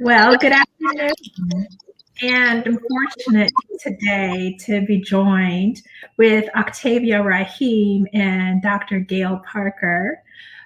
Well, good afternoon. And I'm fortunate today to be joined with Octavia Raheem and Dr. Gail Parker.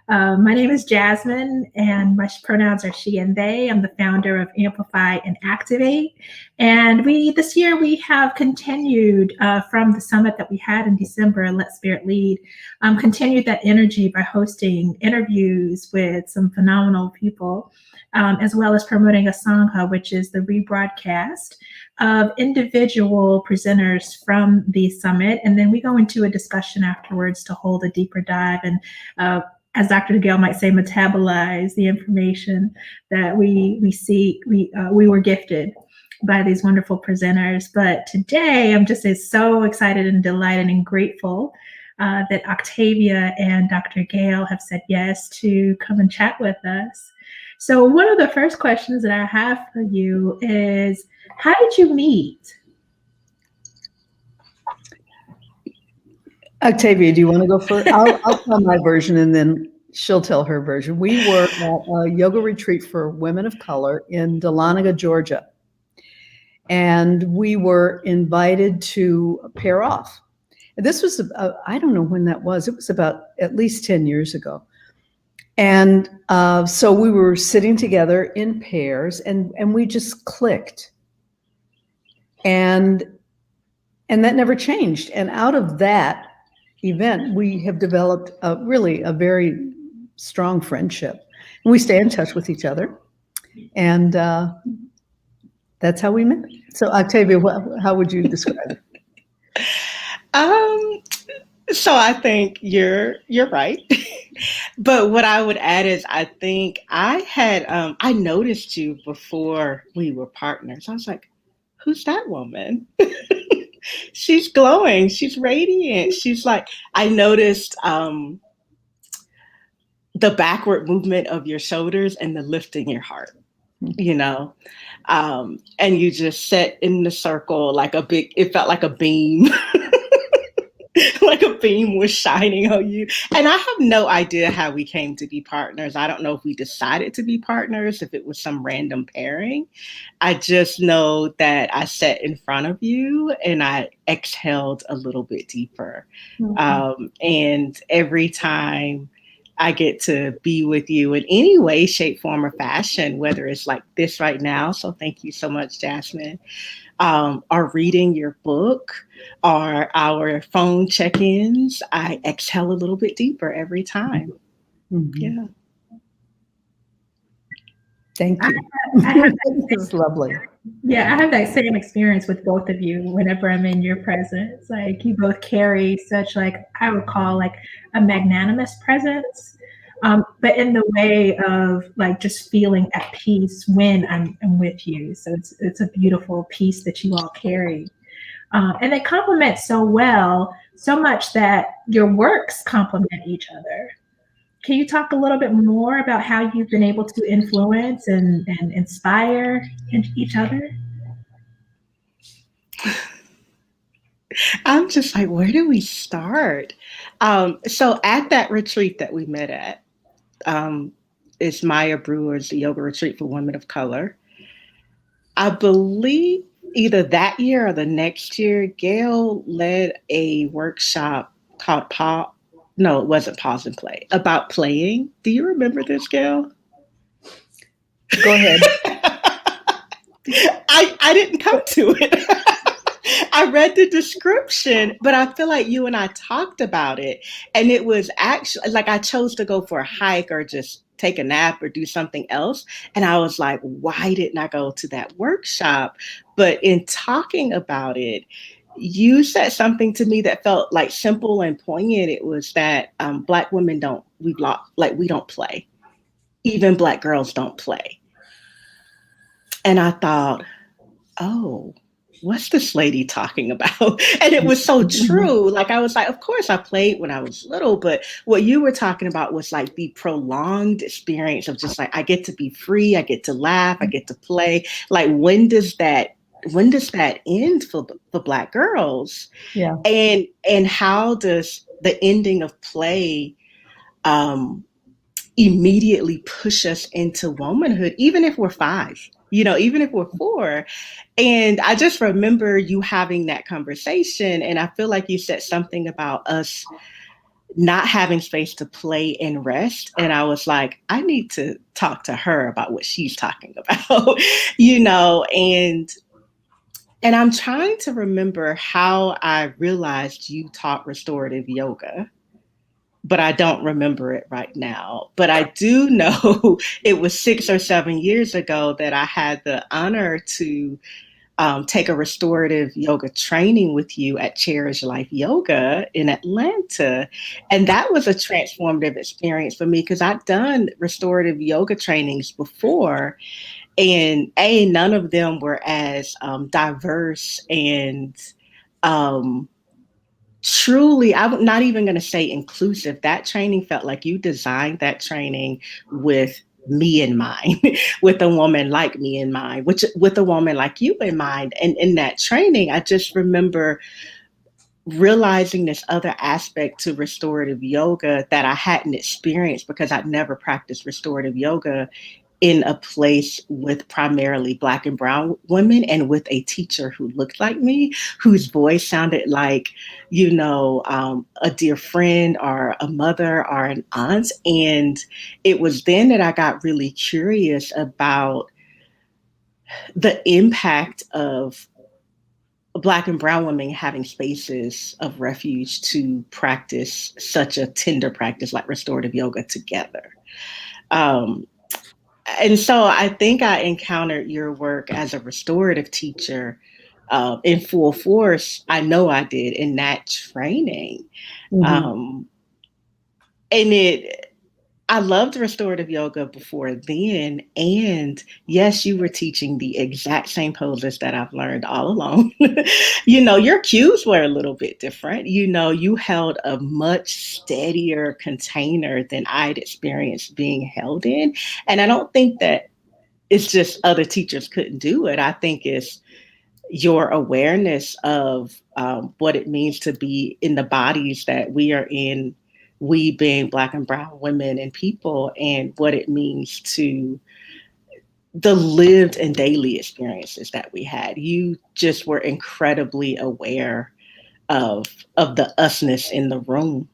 My name is Jasmine, and my pronouns are she and they. I'm the founder of Amplify and Activate. And this year we have continued from the summit that we had in December, Let Spirit Lead, continued that energy by hosting interviews with some phenomenal people. As well as promoting a Sangha, which is the rebroadcast of individual presenters from the summit. And then we go into a discussion afterwards to hold a deeper dive and, as Dr. Gail might say, metabolize the information that we were gifted by these wonderful presenters. But today I'm just so excited and delighted and grateful that Octavia and Dr. Gail have said yes to come and chat with us. So one of the first questions that I have for you is, how did you meet? Octavia, do you want to go first? I'll tell my version and then she'll tell her version. We were at a yoga retreat for women of color in Dahlonega, Georgia. And we were invited to pair off. This was, I don't know when that was. It was about at least 10 years ago. And so we were sitting together in pairs and we just clicked. And that never changed. And out of that event, we have developed really a very strong friendship. And we stay in touch with each other. And that's how we met. So Octavia, how would you describe it? So I think you're right. But what I would add is I think I noticed you before we were partners. I was like, who's that woman? She's glowing. She's radiant. She's like, I noticed the backward movement of your shoulders and the lift in your heart, you know? And you just sat in the circle like it felt like a beam. Like a beam was shining on you. And I have no idea how we came to be partners. I don't know if we decided to be partners, if it was some random pairing. I just know that I sat in front of you and I exhaled a little bit deeper. Mm-hmm. And every time I get to be with you in any way, shape, form, or fashion, whether it's like this right now. So thank you so much, Jasmine. Or reading your book or our phone check-ins, I exhale a little bit deeper every time. Mm-hmm. Yeah. Thank you. This is lovely. Yeah, I have that same experience with both of you whenever I'm in your presence. Like, you both carry such, like, I would call like a magnanimous presence. But in the way of like just feeling at peace when I'm with you. So it's a beautiful peace that you all carry. And they complement so well, so much that your works complement each other. Can you talk a little bit more about how you've been able to influence and inspire each other? I'm just like, where do we start? So at that retreat that we met at, is Maya Brewer's Yoga Retreat for Women of Color. I believe either that year or the next year, Gail led a workshop called it wasn't Pause and Play, about playing. Do you remember this, Gail? Go ahead. I didn't come to it. I read the description, but I feel like you and I talked about it. And it was actually like I chose to go for a hike or just take a nap or do something else. And I was like, why didn't I go to that workshop? But in talking about it, you said something to me that felt like simple and poignant. It was that Black women we don't play. Even Black girls don't play. And I thought, oh, what's this lady talking about? And it was so true. Like, I was like, of course I played when I was little, but what you were talking about was like the prolonged experience of just like, I get to be free. I get to laugh. I get to play. Like, when does that end for Black girls? Yeah. And how does the ending of play immediately push us into womanhood, even if we're 5? even if we're four. And I just remember you having that conversation. And I feel like you said something about us not having space to play and rest. And I was like, I need to talk to her about what she's talking about, and I'm trying to remember how I realized you taught restorative yoga, but I don't remember it right now. But I do know it was 6 or 7 years ago that I had the honor to take a restorative yoga training with you at Cherish Life Yoga in Atlanta. And that was a transformative experience for me because I'd done restorative yoga trainings before. And none of them were as diverse and truly, I'm not even going to say inclusive. That training felt like you designed that training with me in mind, with a woman like me in mind, with a woman like you in mind. And in that training, I just remember realizing this other aspect to restorative yoga that I hadn't experienced because I'd never practiced restorative yoga in a place with primarily Black and brown women and with a teacher who looked like me, whose voice sounded like, a dear friend or a mother or an aunt. And it was then that I got really curious about the impact of Black and brown women having spaces of refuge to practice such a tender practice like restorative yoga together. And so I think I encountered your work as a restorative teacher in full force. I know I did in that training. And I loved restorative yoga before then. And yes, you were teaching the exact same poses that I've learned all along. Your cues were a little bit different. You held a much steadier container than I'd experienced being held in. And I don't think that it's just other teachers couldn't do it. I think it's your awareness of what it means to be in the bodies that we are in, we being Black and brown women and people, and what it means to the lived and daily experiences that we had. You just were incredibly aware of the usness in the room.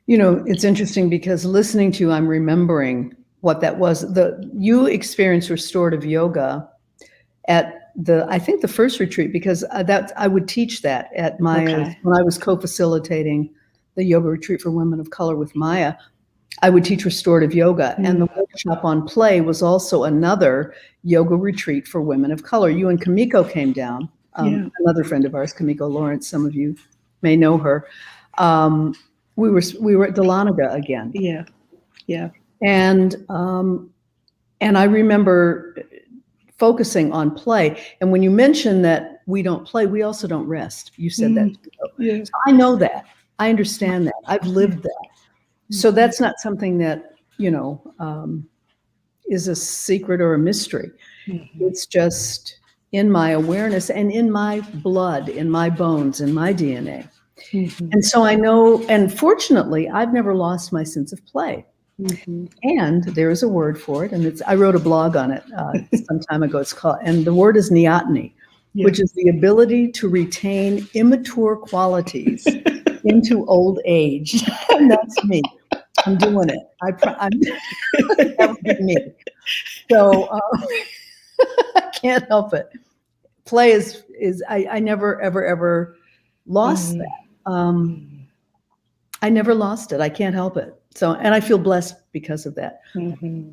It's interesting because listening to you, I'm remembering what that was. You experienced restorative yoga at I think the first retreat, because I would teach that at Maya when I was co-facilitating the yoga retreat for women of color with Maya. I would teach restorative yoga, and the workshop on play was also another yoga retreat for women of color. You and Kamiko came down, another friend of ours, Kamiko Lawrence. Some of you may know her. We were at Dahlonega again. Yeah. And I remember focusing on play. And when you mentioned that we don't play, we also don't rest. You said that. Yeah. So I know that. I understand that. I've lived that. So that's not something that, is a secret or a mystery. It's just in my awareness and in my blood, in my bones, in my DNA. And so I know, and fortunately, I've never lost my sense of play. And there is a word for it, and I wrote a blog on it some time ago. It's called, and the word is neoteny, which is the able to retain immature qualities into old age. And that's me. I'm doing it. That would be me. So I can't help it. Play is I never ever lost that. I never lost it. I can't help it. So, and I feel blessed because of that.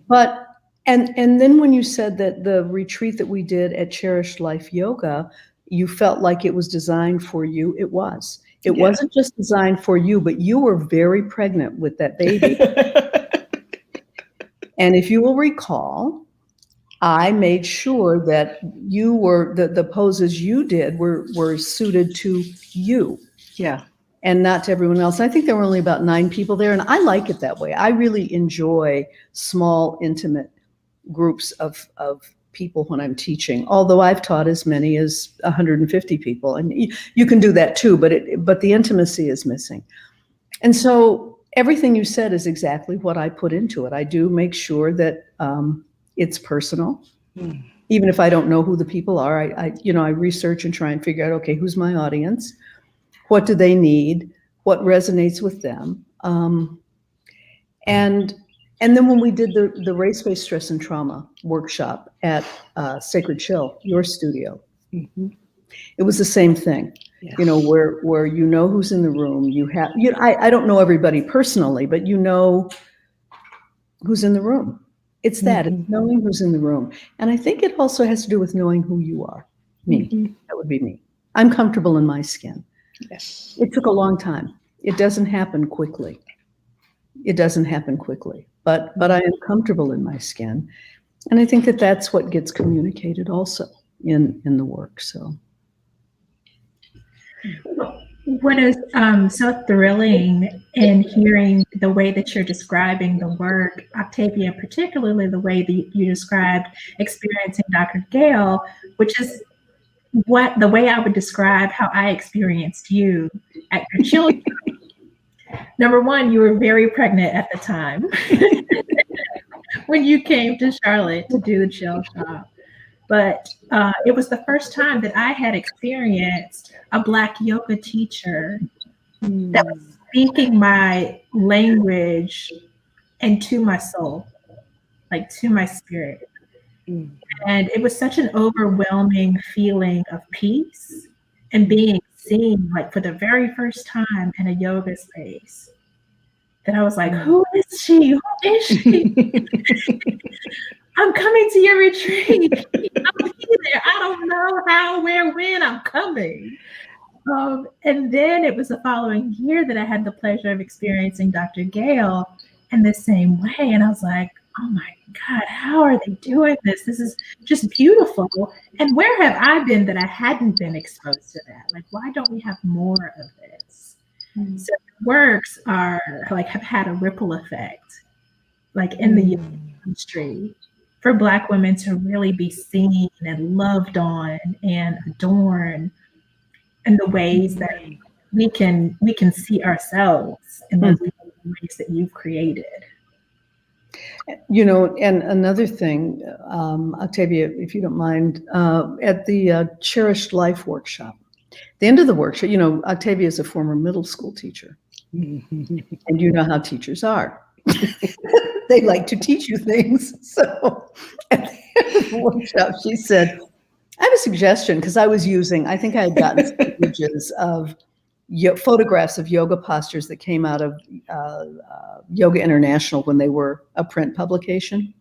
But, and then when you said that the retreat that we did at Cherish Life Yoga, you felt like it was designed for you. It was. It wasn't just designed for you, but you were very pregnant with that baby. And if you will recall, I made sure that you were, the poses you did were suited to you. Yeah. And not to everyone else. I think there were only about 9 people there, and I like it that way. I really enjoy small, intimate groups of people when I'm teaching, although I've taught as many as 150 people, and you can do that too, but the intimacy is missing. And so everything you said is exactly what I put into it. I do make sure that It's personal. Mm. Even if I don't know who the people are, I research and try and figure out, okay, who's my audience? What do they need? What resonates with them? And then when we did the race-based stress and trauma workshop at Sacred Chill, your studio, Mm-hmm. it was the same thing. Yes. Where you know who's in the room. I don't know everybody personally, but you know who's in the room. It's that, it's knowing who's in the room. And I think it also has to do with knowing who you are. Me. Mm-hmm. That would be me. I'm comfortable in my skin. Yes. It took a long time. It doesn't happen quickly. But I am comfortable in my skin. And I think that that's what gets communicated also in the work. So. What is so thrilling in hearing the way that you're describing the work, Octavia, particularly the way that you described experiencing Dr. Gail, which is the way I would describe how I experienced you at your children. Number one, you were very pregnant at the time when you came to Charlotte to do the Chill Shop. But it was the first time that I had experienced a Black yoga teacher that was speaking my language and to my soul, like to my spirit. And it was such an overwhelming feeling of peace and being seen, like for the very first time in a yoga space, that I was like, who is she? Who is she? I'm coming to your retreat. I'll be there. I don't know how, where, when I'm coming. And then it was the following year that I had the pleasure of experiencing Dr. Gail in the same way. And I was like, oh my God, how are they doing this? This is just beautiful. And where have I been that I hadn't been exposed to that? Like, why don't we have more of this? Mm-hmm. So the works have had a ripple effect, like in the industry, for Black women to really be seen and loved on and adorned in the ways that we can see ourselves in those ways that you've created. And another thing, Octavia, if you don't mind, at the Cherished Life workshop, the end of the workshop, Octavia is a former middle school teacher. And you know how teachers are. They like to teach you things. So at the end of the workshop, she said, I have a suggestion, because I think I had gotten some images of photographs of yoga postures that came out of Yoga International when they were a print publication.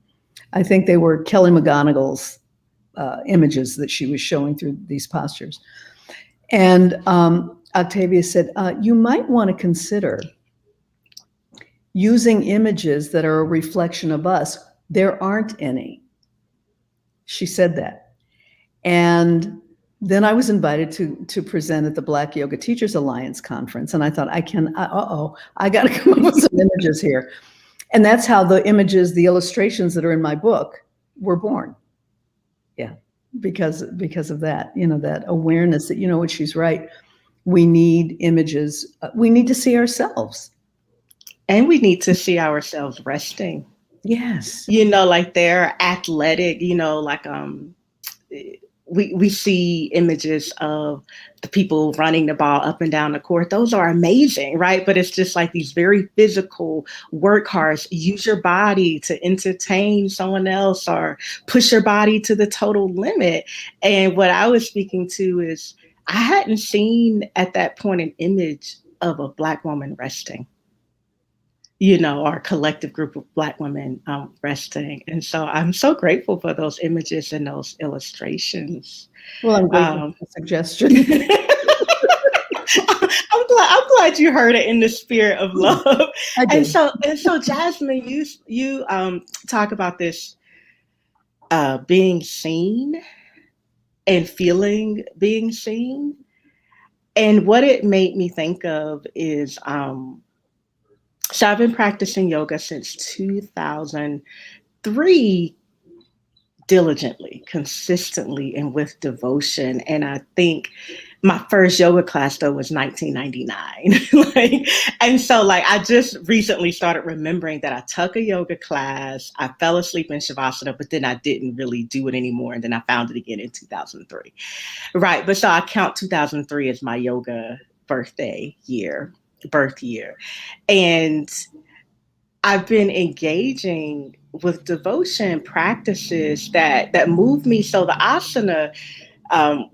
I think they were Kelly McGonigal's images that she was showing through these postures. And Octavia said, you might want to consider using images that are a reflection of us. There aren't any. She said that. And then I was invited to present at the Black Yoga Teachers Alliance conference. And I thought, I got to come up with some images here. And that's how the images, the illustrations that are in my book were born. Yeah, because of that, that awareness that, what she's right. We need images. We need to see ourselves. And we need to see ourselves resting. Yes. Like they're athletic, we see images of the people running the ball up and down the court. Those are amazing, right? But it's just like these very physical work hard, use your body to entertain someone else or push your body to the total limit. And what I was speaking to is I hadn't seen at that point an image of a Black woman resting. Our collective group of Black women resting. And so I'm so grateful for those images and those illustrations. Well, I'm grateful for the suggestion. I'm glad you heard it in the spirit of love. And so Jasmine, you talk about this being seen and feeling being seen. And what it made me think of is so I've been practicing yoga since 2003, diligently, consistently, and with devotion. And I think My first yoga class though was 1999. And so I just recently started remembering that I took a yoga class. I fell asleep in Shavasana, but then I didn't really do it anymore. And then I found it again in 2003. Right. But so I count 2003 as my yoga birth year. And I've been engaging with devotion practices that move me. So the asana,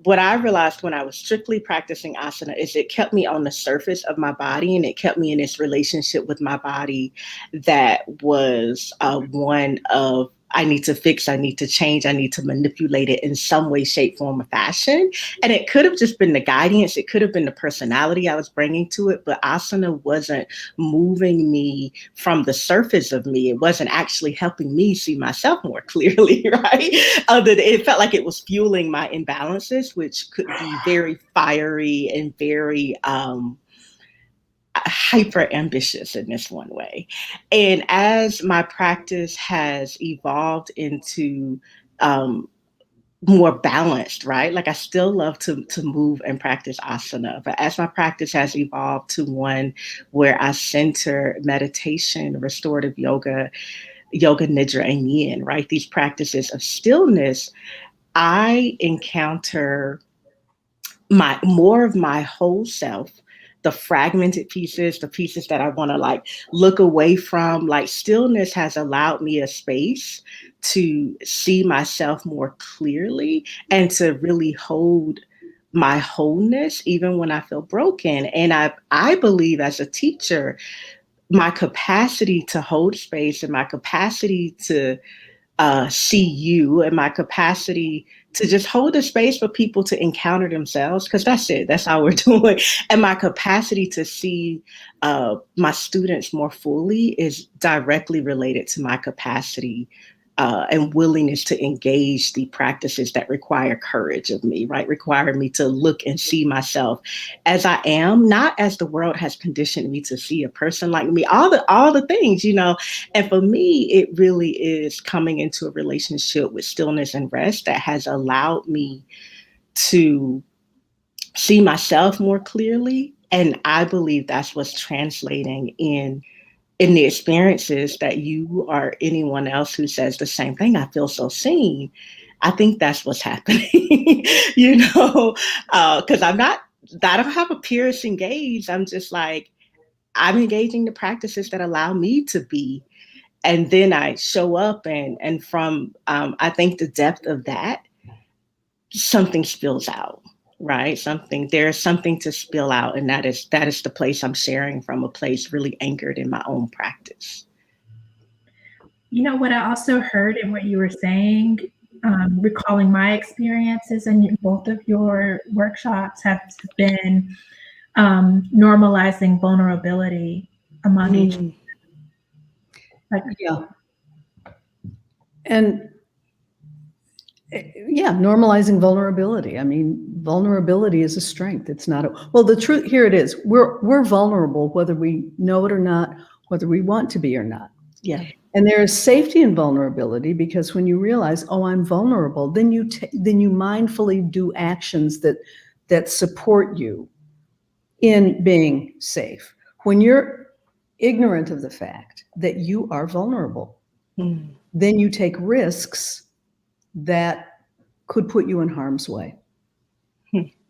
what I realized when I was strictly practicing asana is it kept me on the surface of my body, and it kept me in this relationship with my body that was one of, I need to fix, I need to change, I need to manipulate it in some way, shape, form, or fashion. And it could have just been the guidance. It could have been the personality I was bringing to it, but asana wasn't moving me from the surface of me. It wasn't actually helping me see myself more clearly, right? It felt like it was fueling my imbalances, which could be very fiery and very hyper ambitious in this one way. And as my practice has evolved into more balanced, right? I still love to move and practice asana, but as my practice has evolved to one where I center meditation, restorative yoga, yoga nidra, and yin, right? These practices of stillness, I encounter more of my whole self, the fragmented pieces, the pieces that I want to look away from. Stillness has allowed me a space to see myself more clearly and to really hold my wholeness even when I feel broken. And I believe as a teacher, my capacity to hold space and my capacity to see you and my capacity to just hold a space for people to encounter themselves, because that's it. That's how we're doing. And my capacity to see my students more fully is directly related to my capacity and willingness to engage the practices that require courage of me, right? Require me to look and see myself as I am, not as the world has conditioned me to see a person like me, all the things, And for me, it really is coming into a relationship with stillness and rest that has allowed me to see myself more clearly. And I believe that's what's translating in the experiences that you or anyone else who says the same thing. I feel so seen. I think that's what's happening, because I don't have a piercing gaze. I'm just I'm engaging the practices that allow me to be. And then I show up and from, I think the depth of that, something spills out. Right. There's something to spill out. And that is the place I'm sharing from, a place really anchored in my own practice. What I also heard in what you were saying, recalling my experiences in both of your workshops, have been normalizing vulnerability among each other. Yeah. And yeah, normalizing vulnerability. I mean, vulnerability is a strength. It's not the truth, here it is. We're vulnerable, whether we know it or not, whether we want to be or not. Yeah. And there is safety in vulnerability, because when you realize, oh, I'm vulnerable, then you mindfully do actions that support you in being safe. When you're ignorant of the fact that you are vulnerable, then you take risks that could put you in harm's way.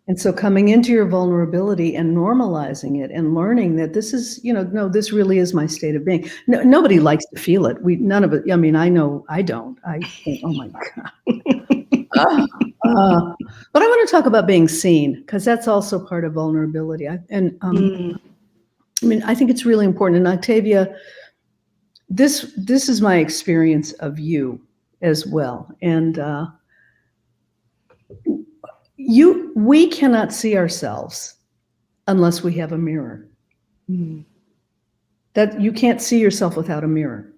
And so coming into your vulnerability and normalizing it and learning that this is, no, this really is my state of being. No, nobody likes to feel it. None of it. I mean, I know I don't. I think, oh my God. But I want to talk about being seen, because that's also part of vulnerability. I mean, I think it's really important. And Octavia, this is my experience of you as well. And we cannot see ourselves unless we have a mirror. That you can't see yourself without a mirror.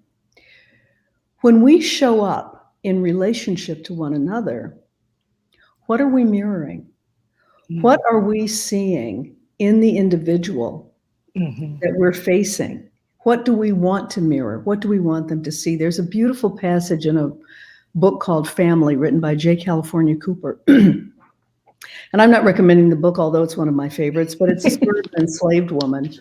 When we show up in relationship to one another, what are we mirroring? What are we seeing in the individual that we're facing? What do we want to mirror? What do we want them to see? There's a beautiful passage in a book called Family, written by J. California Cooper. And I'm not recommending the book, although it's one of my favorites, but it's a story of an enslaved woman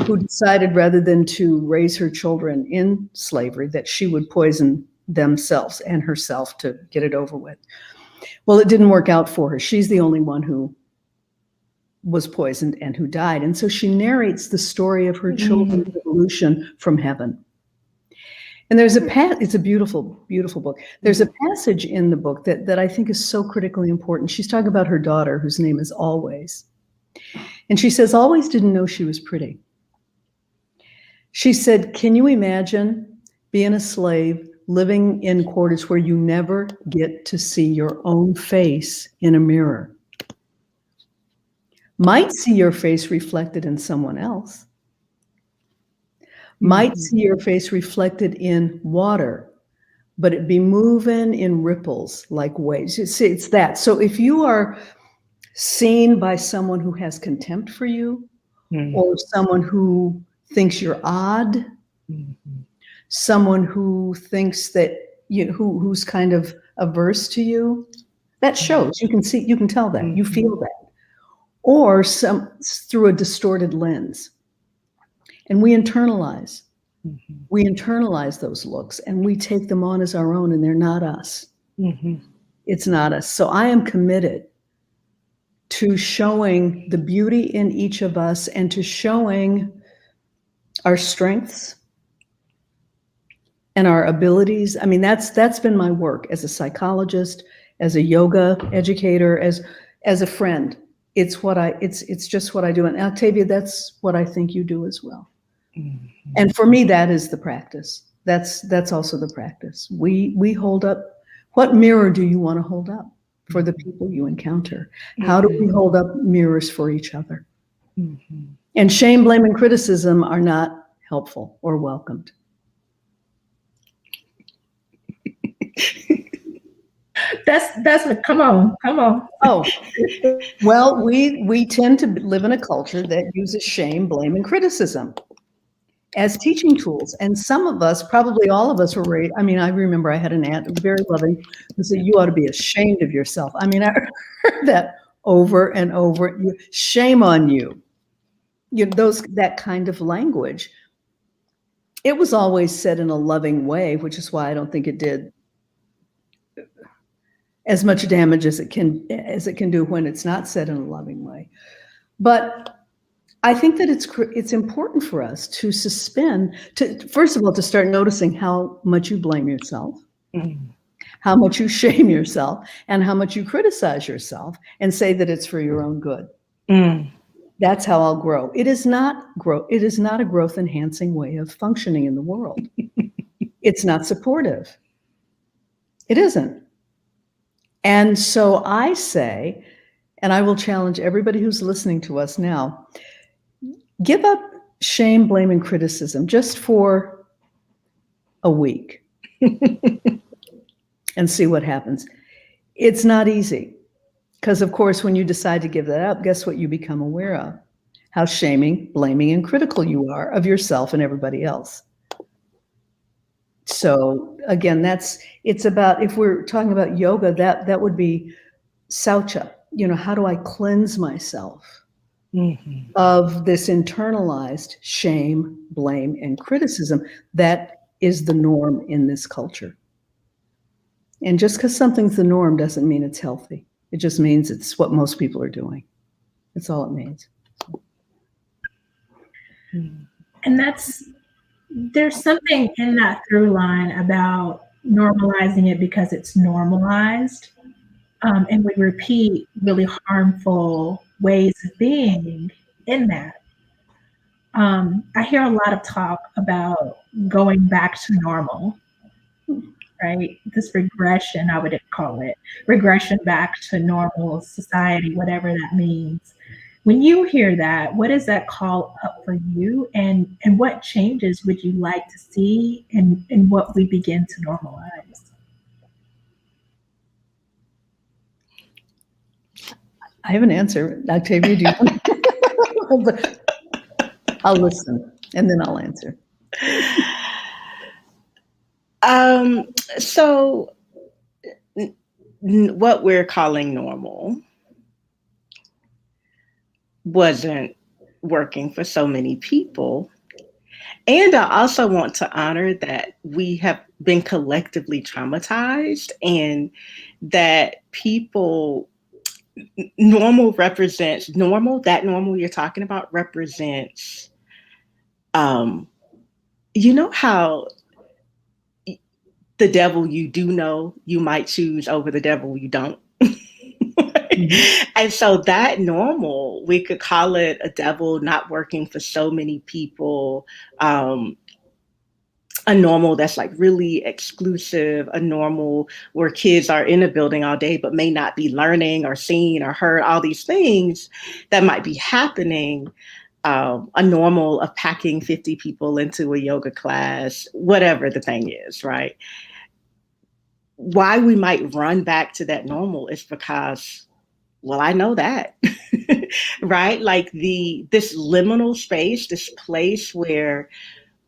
who decided rather than to raise her children in slavery, that she would poison themselves and herself to get it over with. Well, it didn't work out for her. She's the only one who was poisoned and who died. And so she narrates the story of her children's evolution from heaven. And there's it's a beautiful, beautiful book. There's a passage in the book that I think is so critically important. She's talking about her daughter, whose name is Always. And she says, Always didn't know she was pretty. She said, can you imagine being a slave, living in quarters where you never get to see your own face in a mirror? Might see your face reflected in someone else. Might see your face reflected in water, but it be moving in ripples like waves. You see, it's that. So if you are seen by someone who has contempt for you, or someone who thinks you're odd, someone who thinks that who's kind of averse to you, that shows. You can tell that, you feel that, or through a distorted lens. And we internalize those looks, and we take them on as our own, and they're not us. It's not us. So I am committed to showing the beauty in each of us and to showing our strengths and our abilities. I mean, that's been my work as a psychologist, as a yoga educator, as a friend. It's just what I do. And Octavia, that's what I think you do as well. And for me, that is the practice. That's also the practice. We hold up. What mirror do you want to hold up for the people you encounter? How do we hold up mirrors for each other? And shame, blame, and criticism are not helpful or welcomed. That's what, come on. Oh, well, we tend to live in a culture that uses shame, blame, and criticism as teaching tools. And some of us, probably all of us, were raised. I mean, I remember I had an aunt, very loving, who said, you ought to be ashamed of yourself. I mean, I heard that over and over. Shame on you. That kind of language. It was always said in a loving way, which is why I don't think it did as much damage as it can do when it's not said in a loving way. But I think that it's important for us to first of all, to start noticing how much you blame yourself, how much you shame yourself, and how much you criticize yourself, and say that it's for your own good. That's how I'll grow. It is not a growth enhancing way of functioning in the world. It's not supportive. It isn't. And so I say, and I will challenge everybody who's listening to us now, give up shame, blame, and criticism just for a week and see what happens. It's not easy because, of course, when you decide to give that up, guess what you become aware of? How shaming, blaming, and critical you are of yourself and everybody else. So again, it's about, if we're talking about yoga, that would be saucha. How do I cleanse myself of this internalized shame, blame, and criticism that is the norm in this culture? And just because something's the norm doesn't mean it's healthy. It just means it's what most people are doing. That's all it means. And there's something in that through line about normalizing it because it's normalized. And we repeat really harmful ways of being in that. I hear a lot of talk about going back to normal, right? This regression, I would call it, regression back to normal society, whatever that means. When you hear that, what does that call up for you? And what changes would you like to see in what we begin to normalize? I have an answer. Octavia, do you want? I'll listen and then I'll answer. So what we're calling normal wasn't working for so many people. And I also want to honor that we have been collectively traumatized and that people, normal represents normal, that normal you're talking about represents, um, you know how the devil you do know you might choose over the devil you don't. And so that normal, we could call it a devil not working for so many people, um, a normal that's like really exclusive, a normal where kids are in a building all day but may not be learning or seeing or heard all these things that might be happening. A normal of packing 50 people into a yoga class, whatever the thing is, right? Why we might run back to that normal is because, well, I know that, right? Like this liminal space, this place where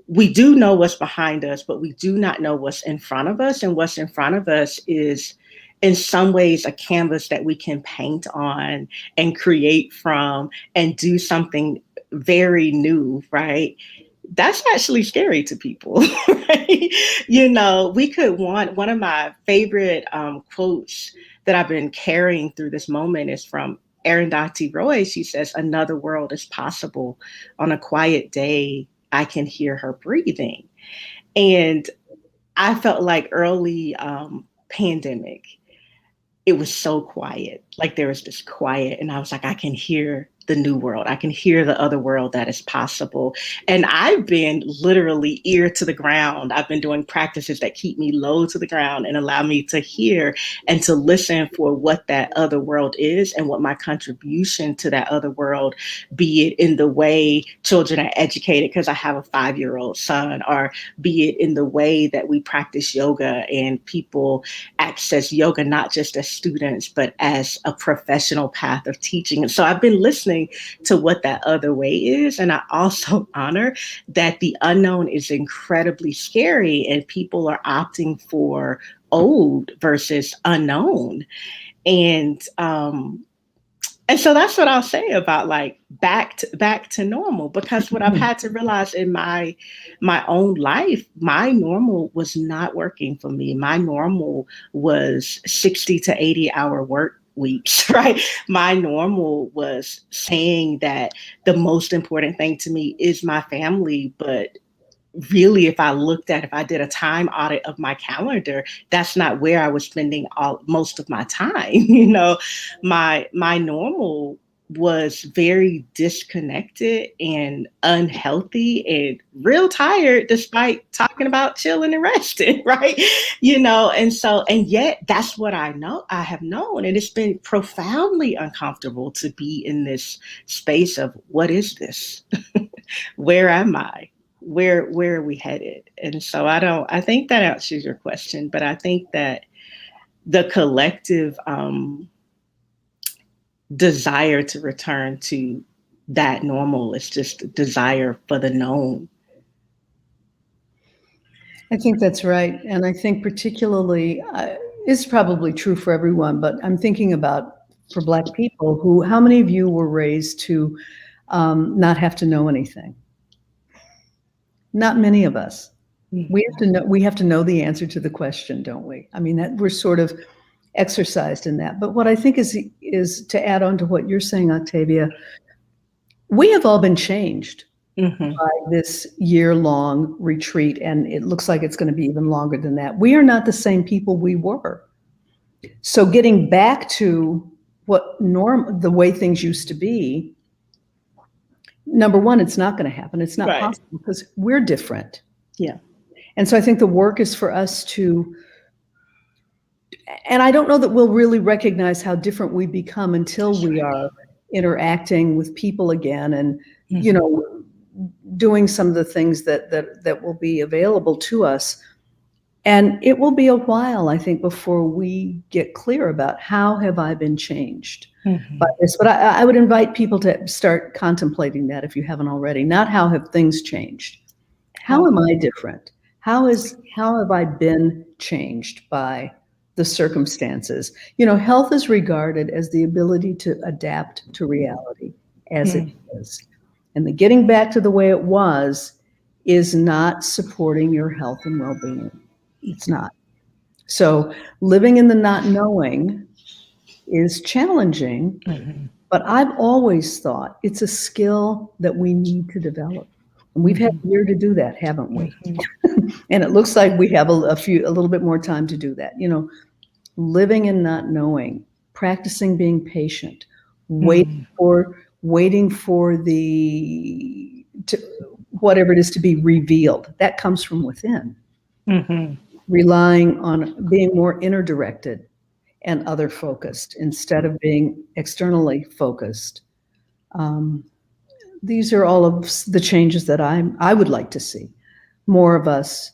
we do know what's behind us, but we do not know what's in front of us. And what's in front of us is, in some ways, a canvas that we can paint on and create from and do something very new, right? That's actually scary to people, right? You know, we could want one of my favorite quotes that I've been carrying through this moment is from Arundhati Roy. She says, "Another world is possible. On a quiet day, I can hear her breathing." And I felt like early pandemic, it was so quiet. Like there was this quiet, and I was like, I can hear the new world. I can hear the other world that is possible. And I've been literally ear to the ground. I've been doing practices that keep me low to the ground and allow me to hear and to listen for what that other world is and what my contribution to that other world, be it in the way children are educated, because I have a 5-year-old son, or be it in the way that we practice yoga and people access yoga, not just as students, but as a professional path of teaching. And so I've been listening to what that other way is. And I also honor that the unknown is incredibly scary and people are opting for old versus unknown. And so that's what I'll say about like back to normal, because what I've had to realize in my own life, my normal was not working for me. My normal was 60 to 80 hour work weeks, right? My normal was saying that the most important thing to me is my family, but really, if I did a time audit of my calendar, that's not where I was spending most of my time. You know, my normal was very disconnected and unhealthy and real tired, despite talking about chilling and resting, right? You know, and yet that's what I have known. And it's been profoundly uncomfortable to be in this space of, what is this? Where am I? Where are we headed? And so I think that answers your question, but I think that the collective desire to return to that normal is just a desire for the known. I think that's right. And I think particularly, it's probably true for everyone, but I'm thinking about for Black people how many of you were raised to not have to know anything? Not many of us. We have to know the answer to the question, don't we? I mean, that we're sort of exercised in that. But what I think is to add on to what you're saying, Octavia, we have all been changed by this year-long retreat, and it looks like it's going to be even longer than that. We are not the same people we were. So getting back to the way things used to be, number one, it's not going to happen. It's not possible because we're different. Yeah. And so I think the work is for us to, and I don't know that we'll really recognize how different we become until we are interacting with people again and, you know, doing some of the things that will be available to us. And it will be a while, I think, before we get clear about how have I been changed by this. But I would invite people to start contemplating that if you haven't already. Not how have things changed. How am I different? How have I been changed by the circumstances? You know, health is regarded as the ability to adapt to reality. as it is. And the getting back to the way it was is not supporting your health and well-being. It's not. So living in the not knowing is challenging, but I've always thought it's a skill that we need to develop. And we've had a year to do that, haven't we? And it looks like we have a little bit more time to do that. Living and not knowing, practicing being patient, waiting for whatever it is to be revealed. That comes from within. Relying on being more inner directed and other focused instead of being externally focused. These are all of the changes that I would like to see. More of us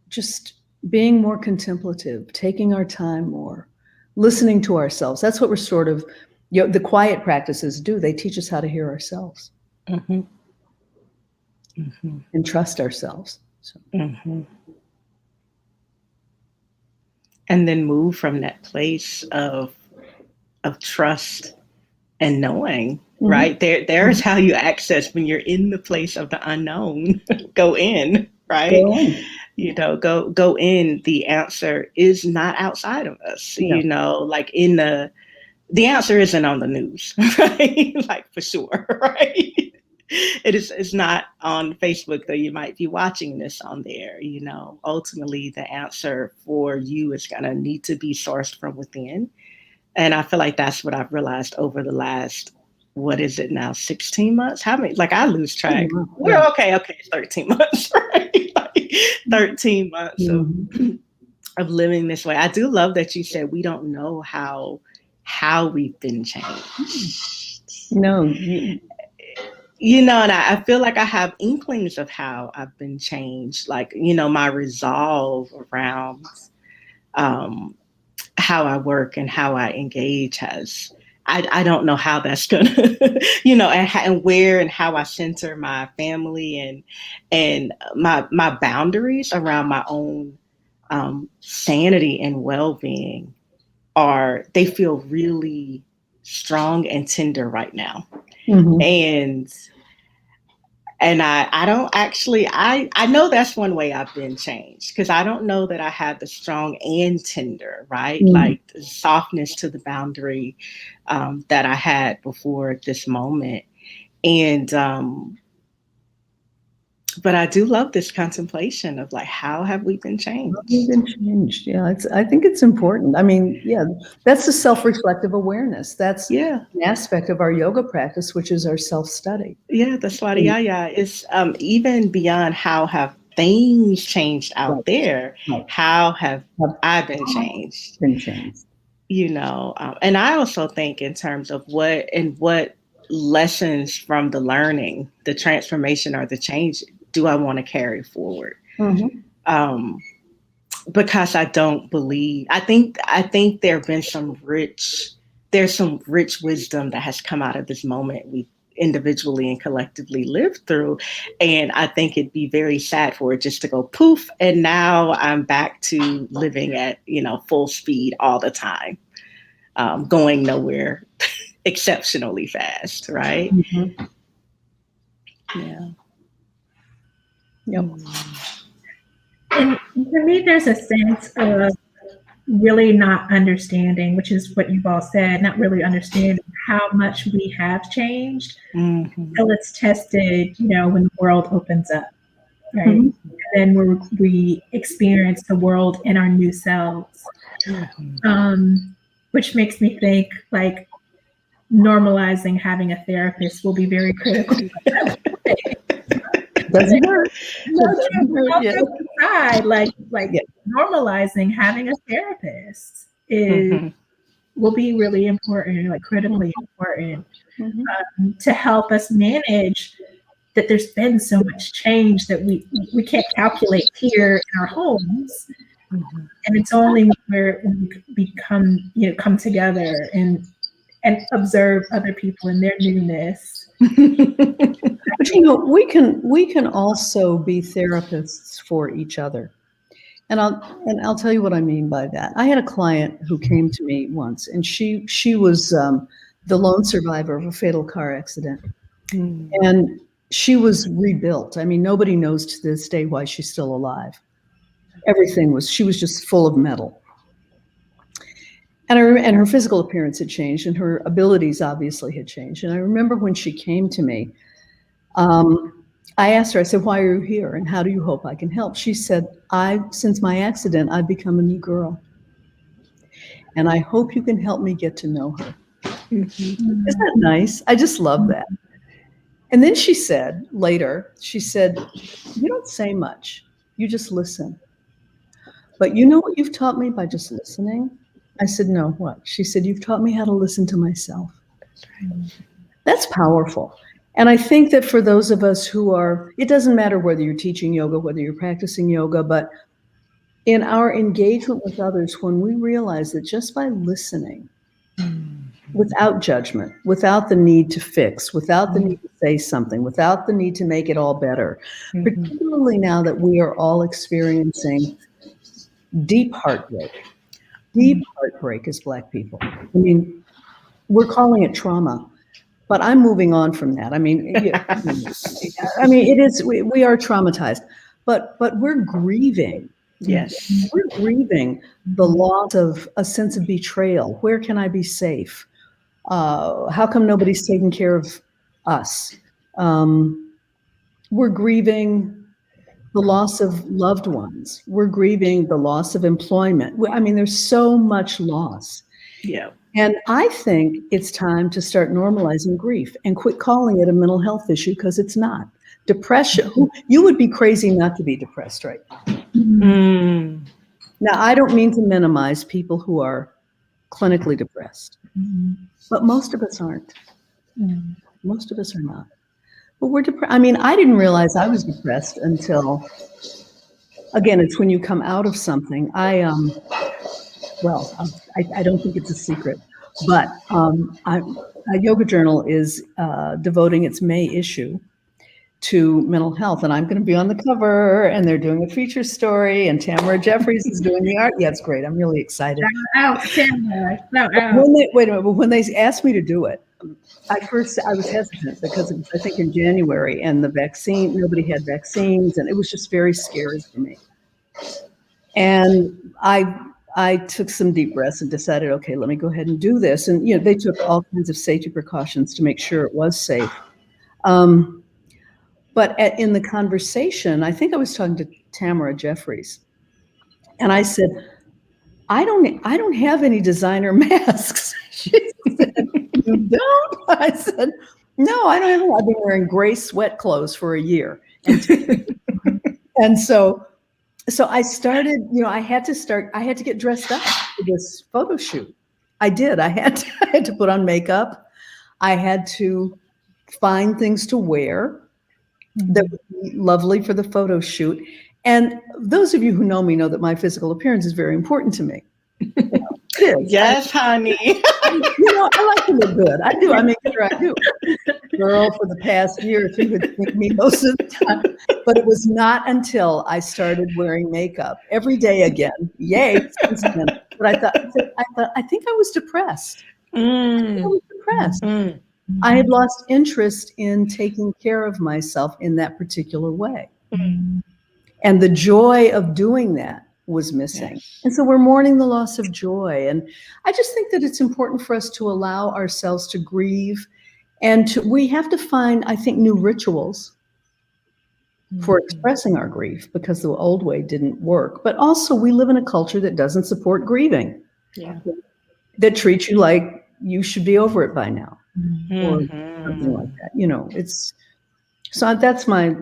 just being more contemplative, taking our time more, listening to ourselves. That's what we're sort of, the quiet practices do. They teach us how to hear ourselves and trust ourselves. So. And then move from that place of trust and knowing, right? There's how you access when you're in the place of the unknown. Go in, right? Go in. Go in. The answer is not outside of us. Like the answer isn't on the news, right? Like for sure, right? It's not on Facebook, though you might be watching this on there. Ultimately the answer for you is going to need to be sourced from within. And I feel like that's what I've realized over the last, what is it now, 16 months? How many? Like I lose track. Well, okay, it's 13 months, right? Like 13 months of living this way. I do love that you said we don't know how we've been changed. No. And I feel like I have inklings of how I've been changed. Like, my resolve around how I work and how I engage I don't know how that's gonna, and where and how I center my family and my boundaries around my own sanity and well-being they feel really strong and tender right now. And I don't actually, I know that's one way I've been changed, because I don't know that I had the strong and tender, right? Like the softness to the boundary that I had before this moment. And, but I do love this contemplation of like, how have we been changed? We've been changed. Yeah, I think it's important. I mean, that's the self-reflective awareness. That's an aspect of our yoga practice, which is our self-study. Yeah, the Swadhyaya is even beyond how have things changed out there. How have I been changed? And I also think in terms of what lessons from the learning, the transformation or the change do I want to carry forward? Because I don't believe, I think there have been there's some rich wisdom that has come out of this moment we individually and collectively lived through. And I think it'd be very sad for it just to go poof. And now I'm back to living at, full speed all the time, going nowhere exceptionally fast. Right. Yeah. Yep. And for me, there's a sense of really not understanding, which is what you've all said, not really understanding how much we have changed until it's tested, when the world opens up, right? And then we experience the world in our new selves, which makes me think like normalizing having a therapist will be very critical. Doesn't hurt. Normalizing having a therapist will be really important, like critically important, to help us manage that. There's been so much change that we can't calculate here in our homes, and it's only when we come together and observe other people in their newness. But we can also be therapists for each other. And I'll tell you what I mean by that. I had a client who came to me once, and she was the lone survivor of a fatal car accident. Mm. And she was rebuilt. I mean, nobody knows to this day why she's still alive. She was just full of metal. And and her physical appearance had changed, and her abilities obviously had changed. And I remember when she came to me, I asked her, I said, "Why are you here? And how do you hope I can help?" She said, since my accident, I've become a new girl. And I hope you can help me get to know her. Mm-hmm. Isn't that nice? I just love that. And then she said, later, she said, "You don't say much. You just listen. But you know what you've taught me by just listening?" I said, "No, what?" She said, "You've taught me how to listen to myself." That's powerful. And I think that for those of us it doesn't matter whether you're teaching yoga, whether you're practicing yoga, but in our engagement with others, when we realize that just by listening, without judgment, without the need to fix, without the need to say something, without the need to make it all better, particularly now that we are all experiencing deep heartbreak as Black people. I mean, we're calling it trauma, but I'm moving on from that. I mean, it is, we are traumatized, but we're grieving. Yes. We're grieving the loss of a sense of betrayal. Where can I be safe? How come nobody's taking care of us? We're grieving the loss of loved ones. We're grieving the loss of employment. I mean, there's so much loss. Yeah. And I think it's time to start normalizing grief and quit calling it a mental health issue, because it's not. Depression, you would be crazy not to be depressed right now. Mm. Now, I don't mean to minimize people who are clinically depressed, but most of us aren't. Most of us are not. But we're depressed. I mean, I didn't realize I was depressed until, again, it's when you come out of something. I don't think it's a secret, but Yoga Journal is devoting its May issue to mental health, and I'm going to be on the cover, and they're doing a feature story, and Tamara Jeffries is doing the art. Yeah, it's great. I'm really excited. When they asked me to do it, I was hesitant because it was, I think, in January, and nobody had vaccines, and it was just very scary for me. And I took some deep breaths and decided, okay, let me go ahead and do this. And they took all kinds of safety precautions to make sure it was safe. But in the conversation, I think I was talking to Tamara Jeffries, and I said, I don't have any designer masks. She said, "You don't?" I said, "No, I don't have any. I've been wearing gray sweat clothes for a year." And so I started, I had to get dressed up for this photo shoot. I did. I had to put on makeup. I had to find things to wear that would be lovely for the photo shoot. And those of you who know me know that my physical appearance is very important to me. It is. Yes, honey. I like to look good. I do. I make sure I do. Girl, for the past year, if you would think me most of the time. But it was not until I started wearing makeup every day again. Yay. But I think I was depressed. I had lost interest in taking care of myself in that particular way. And the joy of doing that was missing. Yes. And so we're mourning the loss of joy. And I just think that it's important for us to allow ourselves to grieve, and we have to find, I think, new rituals for expressing our grief, because the old way didn't work. But also, we live in a culture that doesn't support grieving. Yeah. That treats you like you should be over it by now. Or something like that. So that's my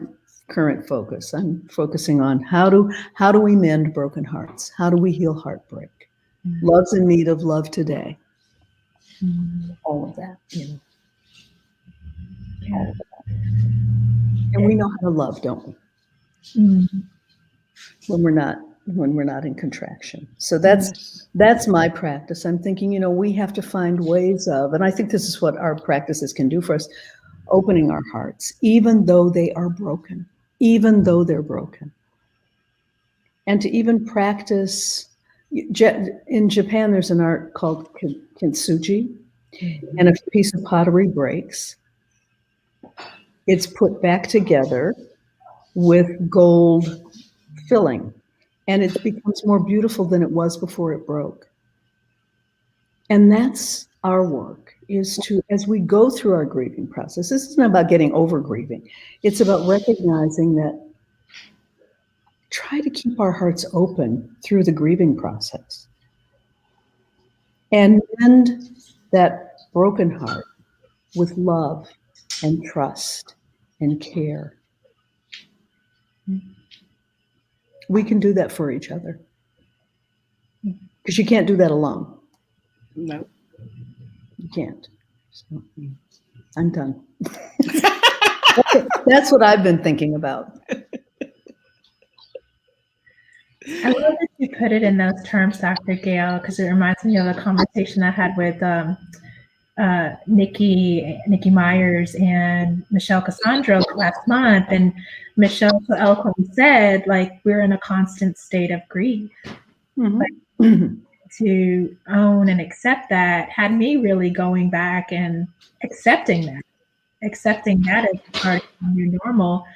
current focus. I'm focusing on how do we mend broken hearts? How do we heal heartbreak? Love's in need of love today. All of that. All of that. And we know how to love, don't we? When we're not in contraction. So that's my practice. I'm thinking, we have to find ways of, and I think this is what our practices can do for us, opening our hearts, even though they are broken, even though they're broken. And to even practice, in Japan, there's an art called kintsugi, And if a piece of pottery breaks, it's put back together with gold filling, and it becomes more beautiful than it was before it broke. And that's our work, is to, as we go through our grieving process, this isn't about getting over grieving. It's about recognizing that try to keep our hearts open through the grieving process and mend that broken heart with love and trust and care. We can do that for each other because you can't do that alone. No. You can't. So, I'm done. That's what I've been thinking about. I love that you put it in those terms, Dr. Gail, because it reminds me of a conversation I had with Nikki Myers and Michelle Cassandro last month. And Michelle so eloquently said, like, we're in a constant state of grief. Mm-hmm. Like, to own and accept that had me really going back and accepting that as part of the new normal,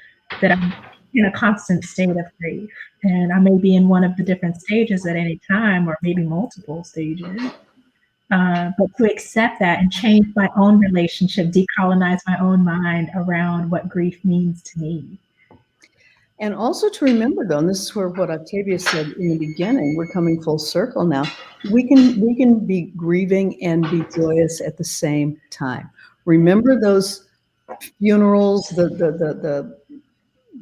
that I'm in a constant state of grief. And I may be in one of the different stages at any time, or maybe multiple stages. But to accept that and change my own relationship, decolonize my own mind around what grief means to me. And also to remember, though, and this is where what Octavia said in the beginning, we're coming full circle now. We can be grieving and be joyous at the same time. Remember those funerals, the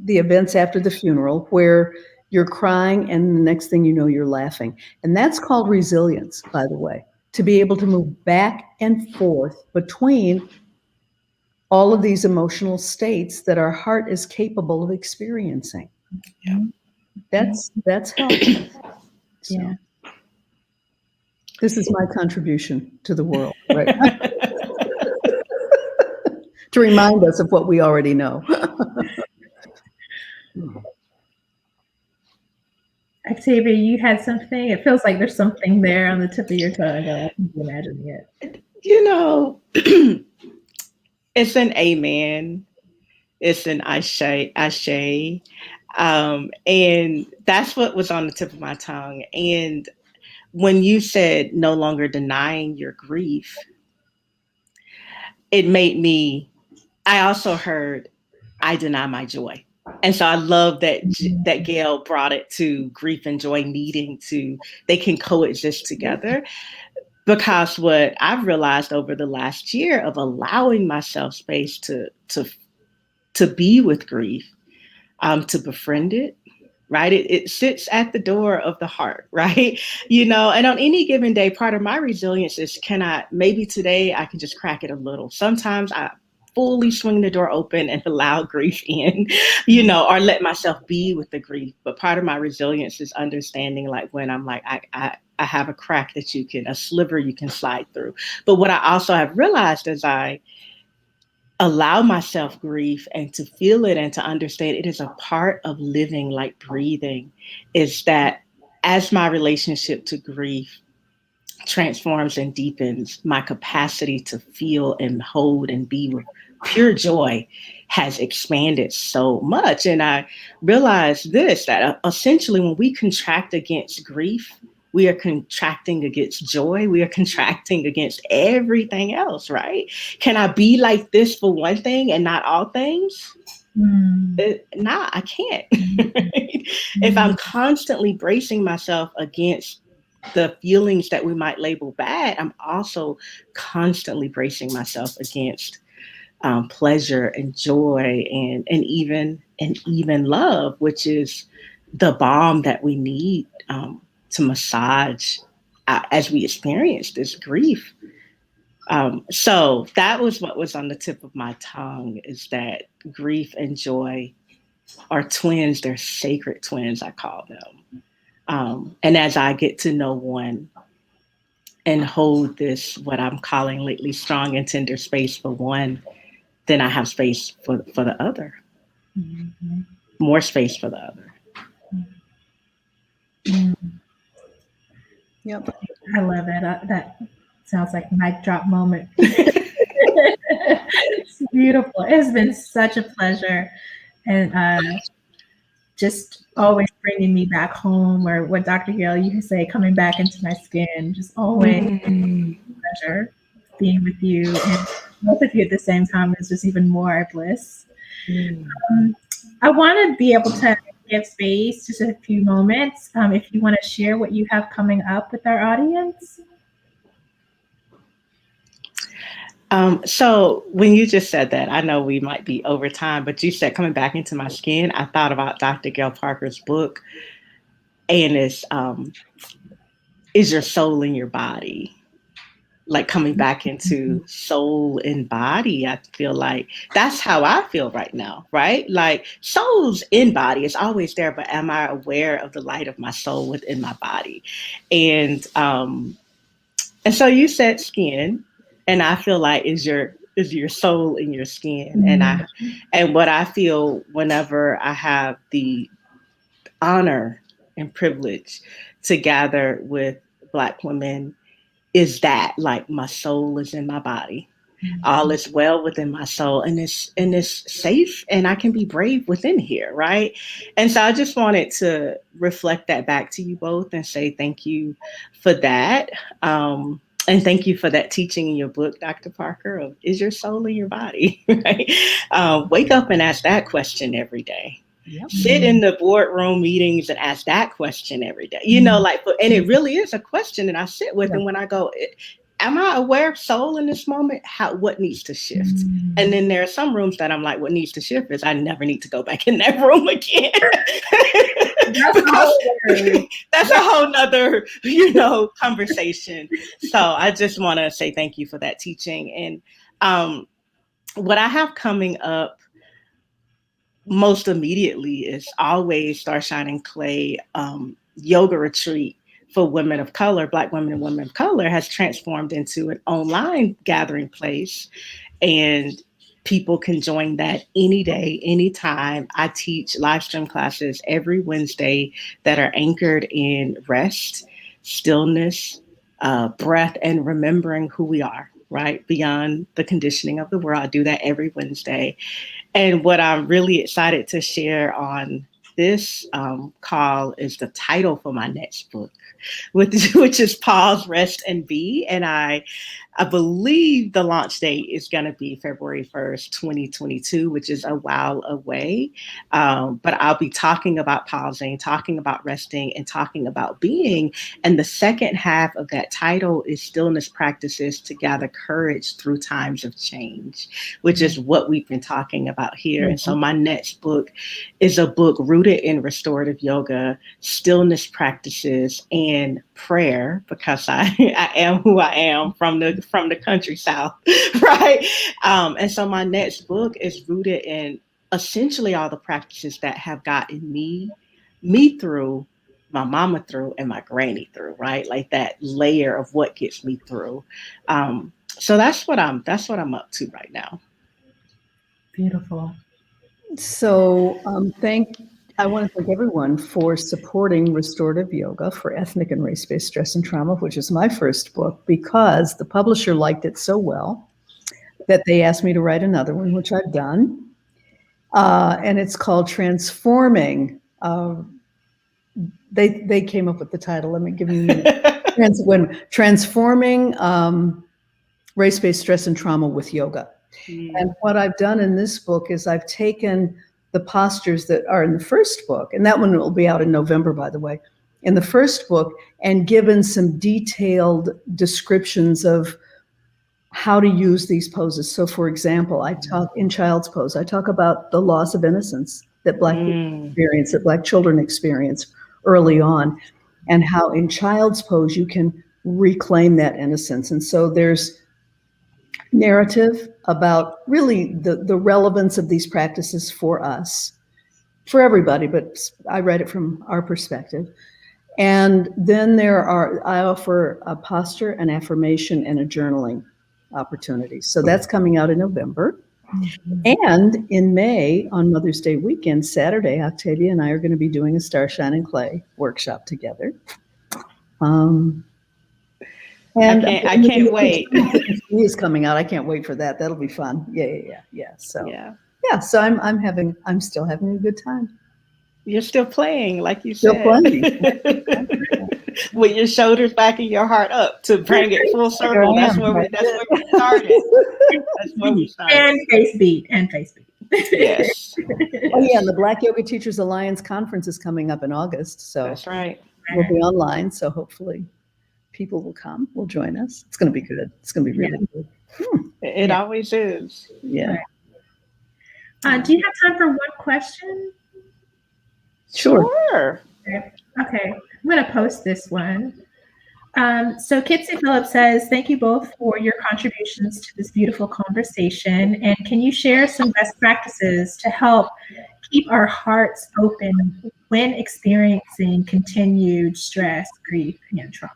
events after the funeral where you're crying and the next thing you know, you're laughing. And that's called resilience, by the way, to be able to move back and forth between all of these emotional states that our heart is capable of experiencing. Yeah. That's healthy. So, Yeah. this is my contribution to the world, right? To remind us of what we already know. Octavia, you had something? It feels like there's something there on the tip of your tongue. I can imagine it. You know, it's an amen. It's an ashe. And that's what was on the tip of my tongue. And when you said no longer denying your grief, it made me, I also heard, I deny my joy. And so I love that Gail brought it to grief and joy needing to, they can coexist together. Because what I've realized over the last year of allowing myself space to be with grief, to befriend it, right? It sits at the door of the heart, right? And on any given day, part of my resilience is maybe today I can just crack it a little. Sometimes I fully swing the door open and allow grief in, or let myself be with the grief. But part of my resilience is understanding, like, when I'm like, I have a crack a sliver you can slide through. But what I also have realized as I allow myself grief and to feel it and to understand it is a part of living, like breathing, is that as my relationship to grief transforms and deepens, my capacity to feel and hold and be with pure joy has expanded so much. And I realized that essentially when we contract against grief, we are contracting against joy. We are contracting against everything else, right? Can I be like this for one thing and not all things? Nah, I can't. If I'm constantly bracing myself against the feelings that we might label bad, I'm also constantly bracing myself against pleasure and joy and even love, which is the balm that we need to massage as we experience this grief. So that was what was on the tip of my tongue, is that grief and joy are twins. They're sacred twins, I call them. And as I get to know one and hold this, what I'm calling lately, strong and tender space for one, then I have space for the other. Mm-hmm. More space for the other. Yep. I love it. That Sounds like a mic drop moment. It's beautiful. It has been such a pleasure. And just always bringing me back home, or what Dr. Gail used to say, coming back into my skin. Just always a pleasure being with you. And both of you at the same time is just even more bliss. I want to be able to give space, just a few moments, if you want to share what you have coming up with our audience. So when you just said that, I know we might be over time, but you said coming back into my skin, I thought about Dr. Gail Parker's book, and it's Is Your Soul in Your Body? Like coming back into soul and body. I feel like that's how I feel right now, right? Like soul's in body, it's always there, but am I aware of the light of my soul within my body? And so you said skin, and I feel like is your soul in your skin. And what I feel whenever I have the honor and privilege to gather with Black women is that, like, my soul is in my body. All is well within my soul, and it's safe, and I can be brave within here, right? And so I just wanted to reflect that back to you both and say thank you for that. And thank you for that teaching in your book, Dr. Parker, of is your soul in your body, right? Wake up and ask that question every day. Yep. Sit in the boardroom meetings and ask that question every day. You know, like, and it really is a question that I sit with. And when I go, am I aware of soul in this moment? What needs to shift? And then there are some rooms that I'm like, what needs to shift is I never need to go back in that room again. That's a whole nother, conversation. So I just want to say thank you for that teaching. And what I have coming up most immediately is always Star Shining Clay yoga retreat for women of color. Black women and women of color has transformed into an online gathering place, and people can join that any day, anytime. I teach live stream classes every Wednesday that are anchored in rest, stillness, breath, and remembering who we are, right? Beyond the conditioning of the world. I do that every Wednesday. And what I'm really excited to share on this call is the title for my next book, which is Pause, Rest, and Be. And I believe the launch date is going to be February 1st, 2022, which is a while away. But I'll be talking about pausing, talking about resting, and talking about being. And the second half of that title is Stillness Practices to Gather Courage Through Times of Change, which is what we've been talking about here. And so my next book is a book rooted in restorative yoga, stillness practices, and prayer, because I am who I am from the country South, right? And so my next book is rooted in essentially all the practices that have gotten me through, my mama through, and my granny through, right? Like that layer of what gets me through. So that's what I'm up to right now. Beautiful. So I want to thank everyone for supporting restorative yoga for ethnic and race-based stress and trauma, which is my first book, because the publisher liked it so well that they asked me to write another one, which I've done. And it's called Transforming. They came up with the title. Let me give you a minute. Transforming race-based stress and trauma with yoga. And what I've done in this book is I've taken the postures that are in the first book, and that one will be out in November, by the way, in the first book, and given some detailed descriptions of how to use these poses. So for example, I talk in Child's Pose, I talk about the loss of innocence that Black people experience, that Black children experience early on, and how in Child's Pose you can reclaim that innocence. And so there's narrative about really the relevance of these practices for us, for everybody, but I read it from our perspective. And then I offer a posture, an affirmation, and a journaling opportunity. So that's coming out in November. And in May, on Mother's Day weekend, Saturday, Octavia and I are going to be doing a Star Shining Clay workshop together. And I can't wait. He is coming out. I can't wait for that. That'll be fun. Yeah. So Yeah. So I'm still having a good time. You're still playing, like you Still said. playing. With your shoulders back and your heart up to bring it full circle. That's where we started. That's where we started. And face beat. Yes. Oh yeah, and the Black Yoga Teachers Alliance conference is coming up in August. So That's right. We'll be online. So hopefully people will come, will join us. It's going to be good. It's going to be really good. It always is. Yeah. Do you have time for one question? Sure. Okay. I'm going to post this one. So Kitsy Phillips says, thank you both for your contributions to this beautiful conversation. And can you share some best practices to help keep our hearts open when experiencing continued stress, grief, and trauma?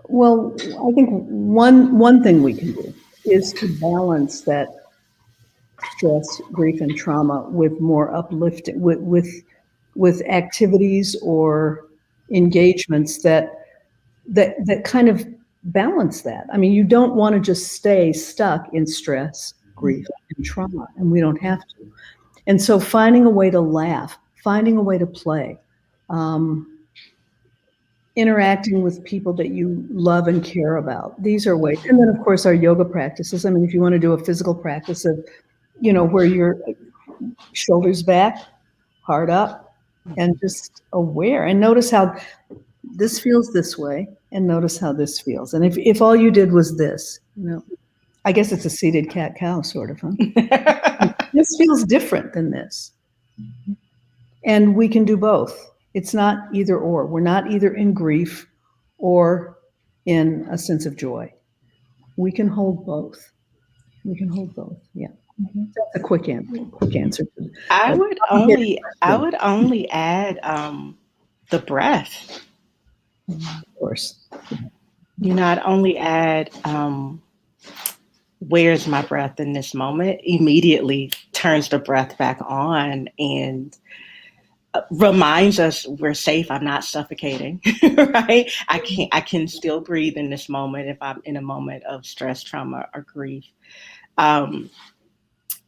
Well, I think one thing we can do is to balance that stress, grief, and trauma with more uplifting, with activities or engagements that kind of balance that. I mean, you don't want to just stay stuck in stress, grief, and trauma, and we don't have to. And so finding a way to laugh, finding a way to play, interacting with people that you love and care about. These are ways. And then, of course, our yoga practices. I mean, if you want to do a physical practice of, where your shoulders back, heart up, and just aware. And notice how this feels this way, and notice how this feels. And if all you did was this, I guess it's a seated cat-cow sort of, huh? This feels different than this. And we can do both. It's not either or. We're not either in grief or in a sense of joy. We can hold both. Yeah. That's a quick answer. I would only add the breath. Of course. I'd only add where's my breath in this moment? Immediately turns the breath back on and reminds us we're safe. I'm not suffocating, right? I can still breathe in this moment if I'm in a moment of stress, trauma, or grief.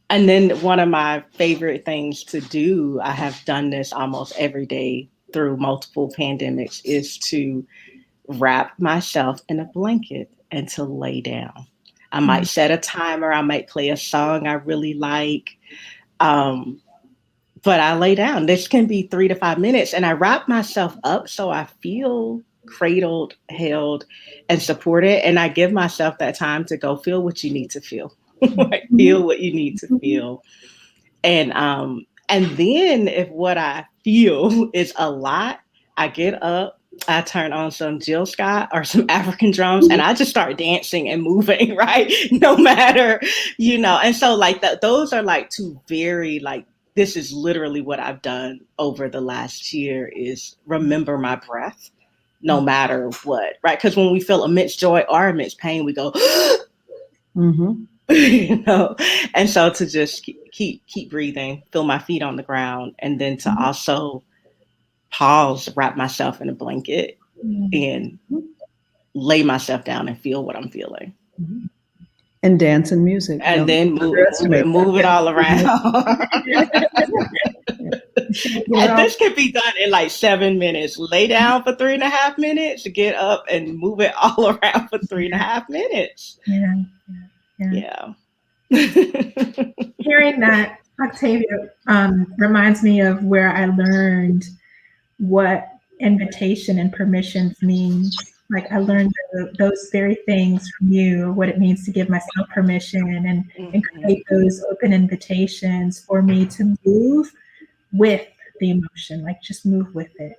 And then one of my favorite things to do, I have done this almost every day through multiple pandemics, is to wrap myself in a blanket and to lay down. I might set a timer. I might play a song I really like. But I lay down. This can be 3 to 5 minutes, and I wrap myself up so I feel cradled, held, and supported. And I give myself that time to go feel what you need to feel. Feel what you need to feel. And then if what I feel is a lot, I get up, I turn on some Jill Scott or some African drums, and I just start dancing and moving, right? No matter, And so those are two very this is literally what I've done over the last year, is remember my breath, no matter what, right? Because when we feel immense joy or immense pain, we go, and so to just keep breathing, feel my feet on the ground, and then to also pause, wrap myself in a blanket, and lay myself down and feel what I'm feeling. And dance and music. And then move it all around. And this can be done in 7 minutes. Lay down for 3.5 minutes, get up and move it all around for 3.5 minutes. Yeah. Hearing that, Octavia, reminds me of where I learned what invitation and permissions mean. I learned those very things from you, what it means to give myself permission and create those open invitations for me to move with the emotion, just move with it.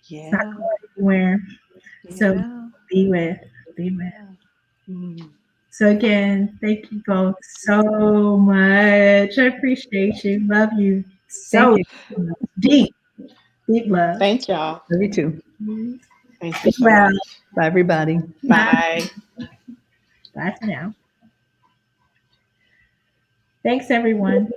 Yeah. It's not going anywhere. Yeah. So be with. So again, thank you both so much. I appreciate you. Love you so much. Deep love. Thank y'all. Love you too. Thank you so much. Bye, everybody. Bye. Bye for now. Thanks, everyone.